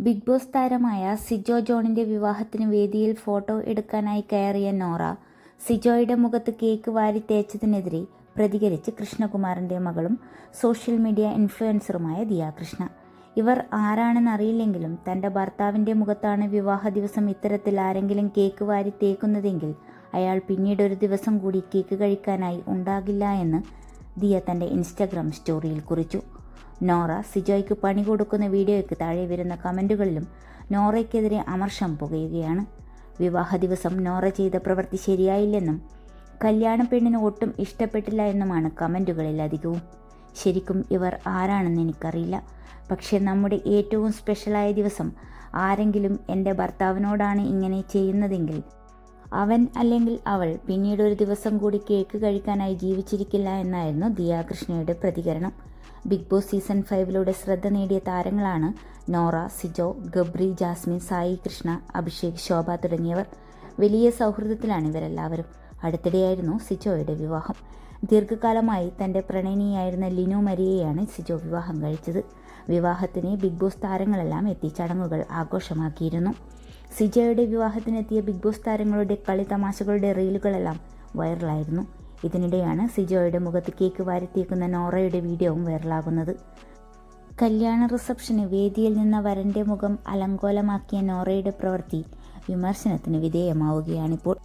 Big boss താരമായ സിജോ ജോണിന്റെ വിവാഹത്തിന് വേദിയിൽ ഫോട്ടോ എടുക്കാനായി കയറിയ നോറ, സിജോയുടെ മുഖത്ത് കേക്ക് വാരി തേച്ചതിനെതിരെ പ്രതികരിച്ച് കൃഷ്ണകുമാറിന്റെ മകളും സോഷ്യൽ മീഡിയ ഇൻഫ്ലുവൻസറുമായ ദിയ കൃഷ്ണ. ഇവർ ആരാണെന്നറിയില്ലെങ്കിലും തന്റെ ഭർത്താവിന്റെ മുഖത്താണ് വിവാഹ ദിവസം ഇത്തരത്തിൽ ആരെങ്കിലും കേക്ക് വാരി തേക്കുന്നതെങ്കിൽ അയാൾ പിന്നീടൊരു ദിവസം കൂടി കേക്ക് കഴിക്കാനായി ഉണ്ടാകില്ല എന്ന് ദിയ തന്റെ ഇൻസ്റ്റഗ്രാം സ്റ്റോറിയിൽ കുറിച്ചു. നോറ സിജോയ്ക്ക് പണി കൊടുക്കുന്ന വീഡിയോയ്ക്ക് താഴെ വരുന്ന കമൻറ്റുകളിലും നോറയ്ക്കെതിരെ അമർഷം പുകയുകയാണ്. വിവാഹ ദിവസം നോറ ചെയ്ത പ്രവൃത്തി ശരിയായില്ലെന്നും കല്യാണ പെണ്ണിന് ഒട്ടും ഇഷ്ടപ്പെട്ടില്ല എന്നുമാണ് കമൻറ്റുകളിൽ അധികവും. ശരിക്കും ഇവർ ആരാണെന്ന് എനിക്കറിയില്ല. പക്ഷേ നമ്മുടെ ഏറ്റവും സ്പെഷ്യലായ ദിവസം ആരെങ്കിലും എൻ്റെ ഭർത്താവിനോടാണ് ഇങ്ങനെ ചെയ്യുന്നതെങ്കിൽ അവൻ അല്ലെങ്കിൽ അവൾ പിന്നീടൊരു ദിവസം കൂടി കേക്ക് കഴിക്കാനായി ജീവിച്ചിരിക്കില്ല എന്നായിരുന്നു ദിയ കൃഷ്ണയുടെ പ്രതികരണം. ബിഗ് ബോസ് സീസൺ 5 ശ്രദ്ധ നേടിയ താരങ്ങളാണ് നോറ, സിജോ, ഗബ്രി, ജാസ്മിൻ, സായി കൃഷ്ണ, അഭിഷേക്, ശോഭ തുടങ്ങിയവർ. വലിയ സൗഹൃദത്തിലാണ് ഇവരെല്ലാവരും. അടുത്തിടെയായിരുന്നു സിജോയുടെ വിവാഹം. ദീർഘകാലമായി തൻ്റെ പ്രണയിനിയായിരുന്ന ലിനു മരിയെയാണ് സിജോ വിവാഹം കഴിച്ചത്. വിവാഹത്തിന് ബിഗ് ബോസ് താരങ്ങളെല്ലാം എത്തി ചടങ്ങുകൾ ആഘോഷമാക്കിയിരുന്നു. സിജോയുടെ വിവാഹത്തിനെത്തിയ ബിഗ് ബോസ് താരങ്ങളുടെ കളി തമാശകളുടെ റീലുകളെല്ലാം വൈറലായിരുന്നു. ഇതിനിടെയാണ് സിജോയുടെ മുഖത്ത് കേക്ക് വാരിത്തേക്കുന്ന നോറയുടെ വീഡിയോവും വൈറലാകുന്നത്. കല്യാണ റിസപ്ഷന് വേദിയിൽ നിന്ന വരൻ്റെ മുഖം അലങ്കോലമാക്കിയ നോറയുടെ പ്രവൃത്തി വിമർശനത്തിന് വിധേയമാവുകയാണിപ്പോൾ.